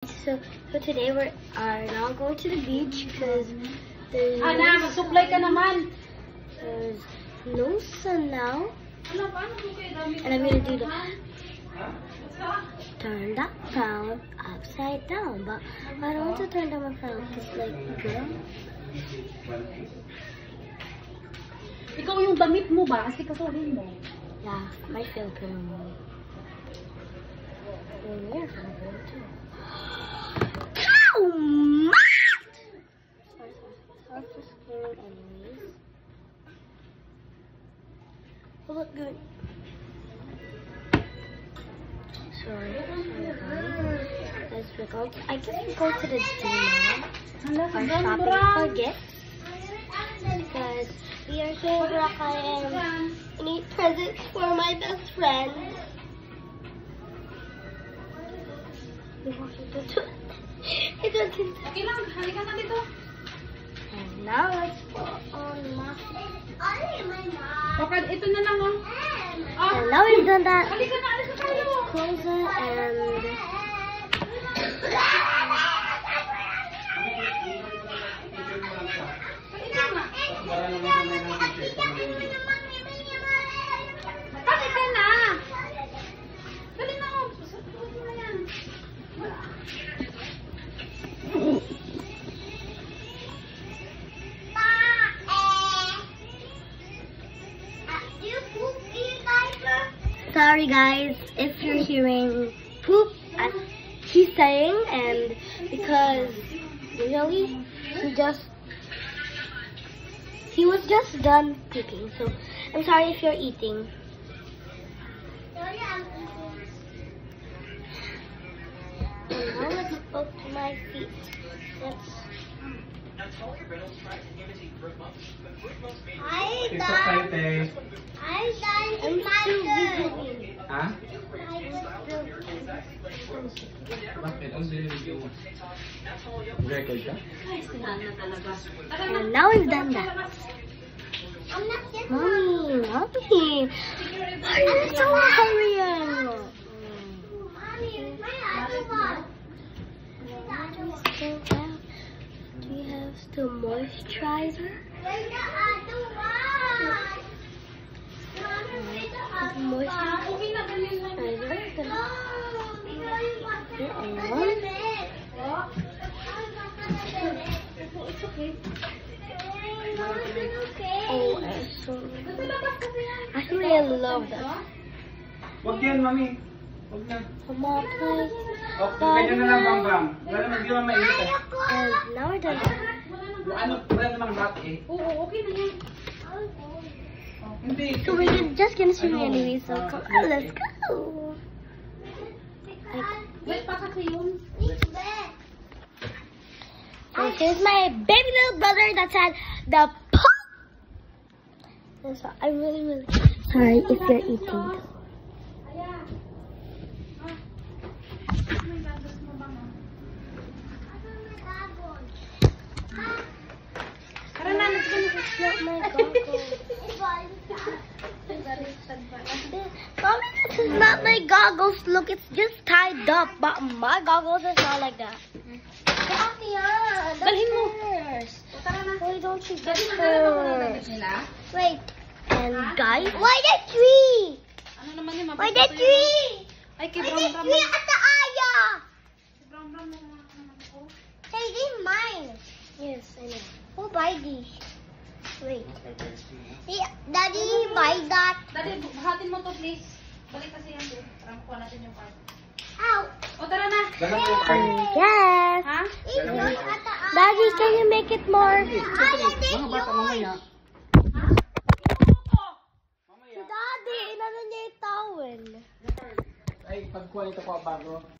So today we are now going to the beach because there's mag-supply ka naman. There's no sun now, and I'm gonna do the turn that crown upside down. But I don't want to turn down my crown because like girl. Ikaw yung damit mo ba? Kasi kasuhin mo. Yeah, my Filipino. And you're Filipino too. Ow! Sorry, just scared anyways. Will look good. Sorry guys. I guess we go to the D now. Our shopping for gifts. Because we are here in Boracay and I need presents for my best friend. Okay lang, halika na dito. And now let's put on mask. Bakit ito na lang oh. And now we've done that. Halika na, alis na tayo. Close it and Halika na. Dali na oh. Susutin na yan. sorry guys if you're hearing poop as he's saying, and because really he was just done pooping, so I'm sorry if you're eating. And now let's go to my feet. I'm still visiting. Ha? Bakit? Ang video mo? Record ka? And now we've done that. Mommy, I'm so hurrying. Do you have still moisturizer? Oh, actually, I love that. Wag yan, mami. Wag na. Come on, please. Okay, ganyan na lang, Bang. Wala naman, di ba mainit eh. And now we're done. Wala namang dati eh. Oo, okay na yan. Hindi. So we're just gonna swim anyway, so come on, let's go. Wait pa kasi yun. So here's my baby little brother that's at the pop. So I'm really sorry if you're eating. Tara na, let's go na. Not my goggles. Mommy, this is not my goggles. Look, it's just tied up. But my goggles is not like that. Dalhin mo. Tara na. Why don't you get Dalhin first? nila. Wait. And guys, why the tree? Ano naman yun? Why the tree? Ay, kay Why Bram the Bram. tree at the aya? Bram Bram naman ako. Hey, these mine. Yes, I know. Who buy these? Wait. Hey, Daddy, buy that. Dali, buhatin mo to please. Balik kasi yan doon. Para makuha natin yung card. Ow. O, tara na. Dalam yung card. Yes. Ha? Daddy, can you make it more? Mga bata mamaya. Daddy, inano niya yung towel. Ay, pagkuha nito ko bago.